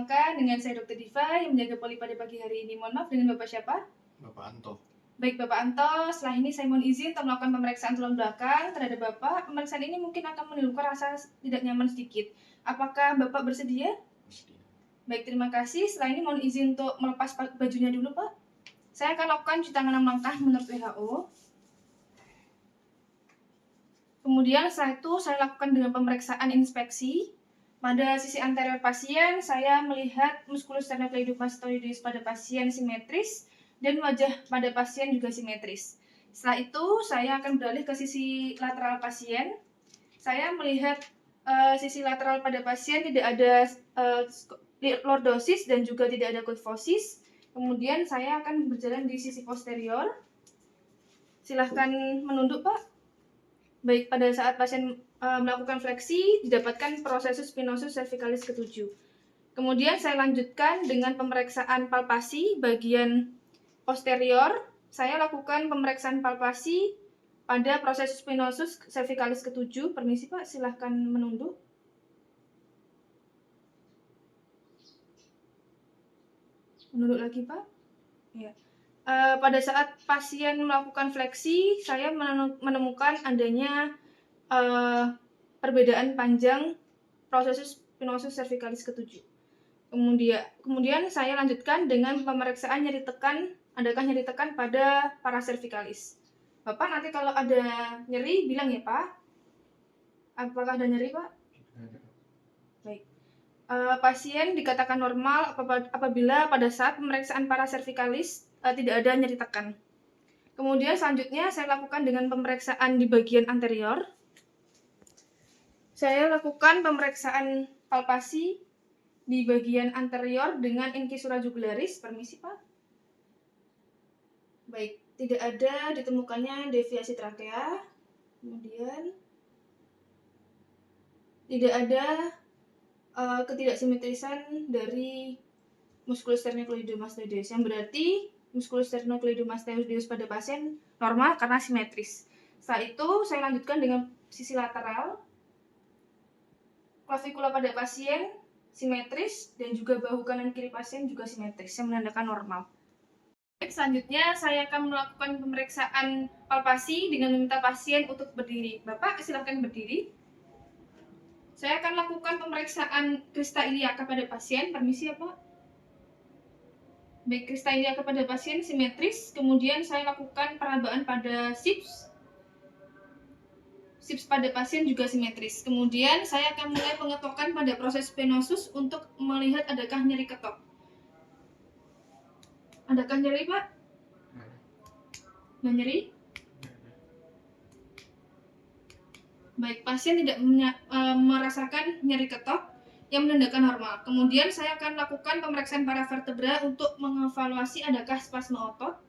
Langkah dengan saya Dr. Diva yang menjaga poli pada pagi hari ini. Mohon maaf, dengan Bapak siapa? Bapak Anto. Baik Bapak Anto, setelah ini saya mohon izin untuk melakukan pemeriksaan tulang belakang terhadap Bapak. Pemeriksaan ini mungkin akan menimbulkan rasa tidak nyaman sedikit. Apakah Bapak bersedia? Bersedia. Baik, terima kasih. Setelah ini mohon izin untuk melepas bajunya dulu, Pak. Saya akan lakukan cuci tangan 6 langkah menurut WHO. Kemudian setelah itu saya lakukan dengan pemeriksaan inspeksi. Pada sisi anterior pasien, saya melihat muskulus sternocleidomastoideus pada pasien simetris dan wajah pada pasien juga simetris. Setelah itu, saya akan beralih ke sisi lateral pasien. Saya melihat sisi lateral pada pasien tidak ada lordosis dan juga tidak ada kyphosis. Kemudian saya akan berjalan di sisi posterior. Silahkan menunduk, Pak. Baik, pada saat pasien melakukan fleksi, didapatkan prosesus spinosus cervicalis ke-7. Kemudian saya lanjutkan dengan pemeriksaan palpasi bagian posterior. Saya lakukan pemeriksaan palpasi pada prosesus spinosus cervicalis ke-7. Permisi Pak, silahkan menunduk. Menunduk lagi Pak. Ya. Pada saat pasien melakukan fleksi, saya menemukan adanya perbedaan panjang prosesus spinosus cervicalis ke-7. Kemudian saya lanjutkan dengan pemeriksaan nyeri tekan. Adakah nyeri tekan pada paracervicalis? Bapak nanti kalau ada nyeri bilang ya Pak. Apakah ada nyeri Pak? Baik. Pasien dikatakan normal apabila pada saat pemeriksaan paracervicalis tidak ada nyeri tekan. Kemudian selanjutnya saya lakukan dengan pemeriksaan di bagian anterior. Saya lakukan pemeriksaan palpasi di bagian anterior dengan incisura jugularis. Permisi Pak. Baik, tidak ada ditemukannya deviasi trakea. Kemudian tidak ada ketidaksimetrisan dari musculus sternocleidomastoideus, yang berarti musculus sternocleidomastoideus pada pasien normal karena simetris. Setelah itu saya lanjutkan dengan sisi lateral. Klavikula pada pasien simetris dan juga bahu kanan kiri pasien juga simetris, yang menandakan normal. Selanjutnya saya akan melakukan pemeriksaan palpasi dengan meminta pasien untuk berdiri. Bapak silakan berdiri. Saya akan lakukan pemeriksaan crista iliaca pada pasien. Permisi ya Pak. Baik, crista iliaca pada pasien simetris. Kemudian saya lakukan perabaan pada sips. Sips pada pasien juga simetris. Kemudian saya akan mulai pengetokan pada proses spinosus untuk melihat adakah nyeri ketok. Adakah nyeri Pak? Nggak nyeri? Baik, pasien tidak merasakan nyeri ketok yang menandakan normal. Kemudian saya akan lakukan pemeriksaan paravertebra untuk mengevaluasi adakah spasme otot.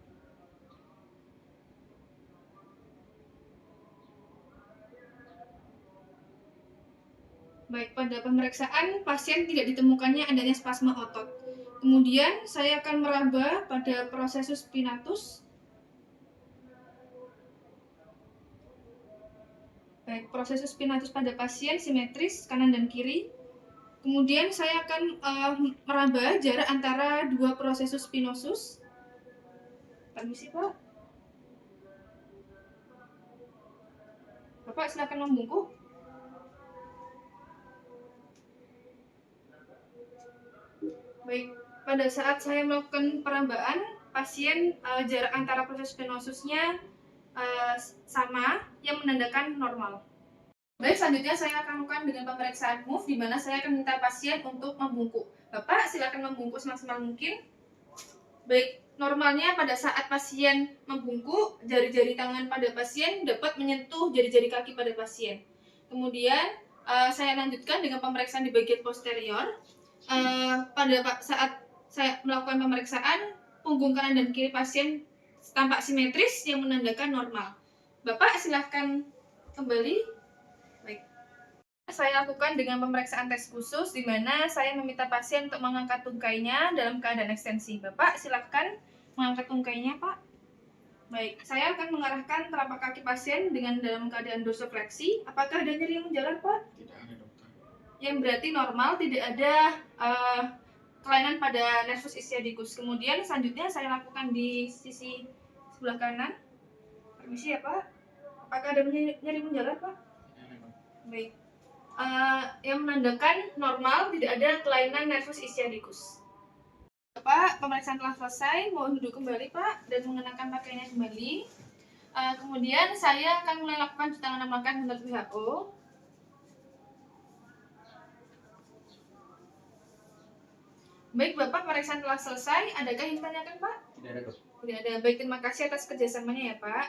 Baik, pada pemeriksaan pasien tidak ditemukannya adanya spasme otot. Kemudian saya akan meraba pada prosesus spinatus. Baik, prosesus spinatus pada pasien simetris kanan dan kiri. Kemudian saya akan meraba jarak antara dua prosesus spinosus. Permisi Pak. Bapak silakan membungkuk. Baik, pada saat saya melakukan perabaan, pasien jarak antara proses spinosusnya sama, yang menandakan normal. Baik, selanjutnya saya akan lakukan dengan pemeriksaan move, di mana saya akan minta pasien untuk membungkuk. Bapak silakan membungkuk semaksimal mungkin. Baik, normalnya pada saat pasien membungkuk, jari-jari tangan pada pasien dapat menyentuh jari-jari kaki pada pasien. Kemudian saya lanjutkan dengan pemeriksaan di bagian posterior. Pada saat saya melakukan pemeriksaan, punggung kanan dan kiri pasien tampak simetris yang menandakan normal. Bapak silahkan kembali. Baik. Saya lakukan dengan pemeriksaan tes khusus, di mana saya meminta pasien untuk mengangkat tungkainya dalam keadaan ekstensi. Bapak silahkan mengangkat tungkainya, Pak. Baik, saya akan mengarahkan telapak kaki pasien dengan dalam keadaan dorsifleksi. Apakah ada nyeri yang menjalar, Pak? Tidak ada dokter. Yang berarti normal, tidak ada kelainan pada nervus ischioticus. Kemudian selanjutnya saya lakukan di sisi sebelah kanan. Permisi ya Pak. Apakah ada nyeri menjalar Pak? Baik. Yang menandakan normal, tidak ada kelainan nervus ischioticus. Pak, pemeriksaan telah selesai. Mohon duduk kembali Pak dan mengenakan pakaiannya kembali. Kemudian saya akan mulai lakukan cuci tangan makan menurut WHO. Baik Bapak, pemeriksaan telah selesai. Adakah yang ditanyakan Pak? Tidak ada, Dok. Tidak ada. Baik, terima kasih atas kerjasamanya ya Pak.